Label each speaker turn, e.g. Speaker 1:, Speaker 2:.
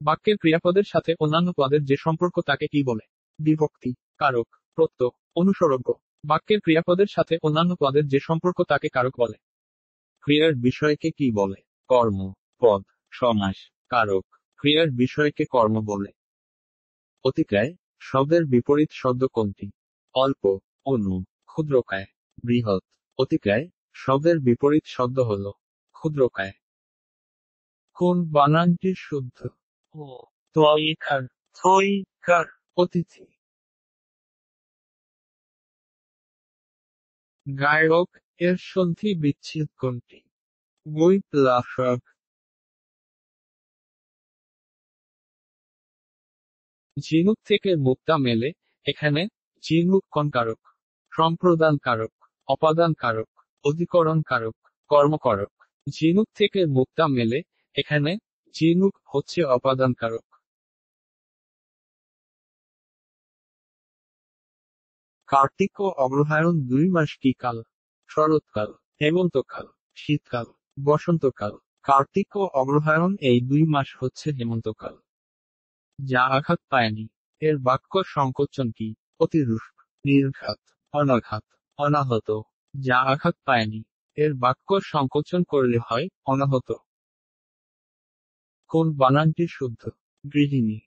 Speaker 1: বাক্যের ক্রিয়াপদের সাথে অন্যান্য পদের যে সম্পর্ক তাকে কি বলে? বিভক্তি, কারক, প্রত্যয়, অনুসর্গ। বাক্যের ক্রিয়াপদের সাথে অন্যান্য পদের যে সম্পর্ক তাকে কারক বলে।
Speaker 2: ক্রিয়ার বিষয়কে কি বলে? কর্ম, পদ, সমাস, কারক। ক্রিয়ার বিষয়কে কর্ম বলে। অতিকায় শব্দের বিপরীত শব্দ কোনটি? অল্প, অনু, ক্ষুদ্রকায়, বৃহৎ। অতিকায় শব্দের বিপরীত শব্দ হল ক্ষুদ্রকায়।
Speaker 1: কোন বানানটি শুদ্ধ? ও তয়িকার, থইকার। অতিথি। গায়ক এর সন্ধি বিচ্ছেদ কোনটি? বৈপ্লবিক। ঝিনুক থেকে মুক্তা মেলে, এখানে ঝিনুক কোন কারক? সম্প্রদান কারক, অপাদান কারক, অধিকরণ কারক, কর্মকারক। ঝিনুক থেকে মুক্তা মেলে, এখানে ঝিনুক হচ্ছে অপাদান কারক। কার্তিক ও অগ্রহায়ণ 2 মাস কি কাল? শরৎকাল, হেমন্তকাল, শীতকাল, বসন্তকাল। কার্তিক ও অগ্রহায়ণ এই 2 মাস হচ্ছে হেমন্তকাল। যা আঘাত পায়নি, এর বাক্য সংকোচন কি? অতিরূপ, নির্ঘাত, অনাঘাত, অনাহত। যা আঘাত পায়নি, এর বাক্য সংকোচন করলে হয় অনাহত। কোন বানানটি শুদ্ধ? গৃহিণী।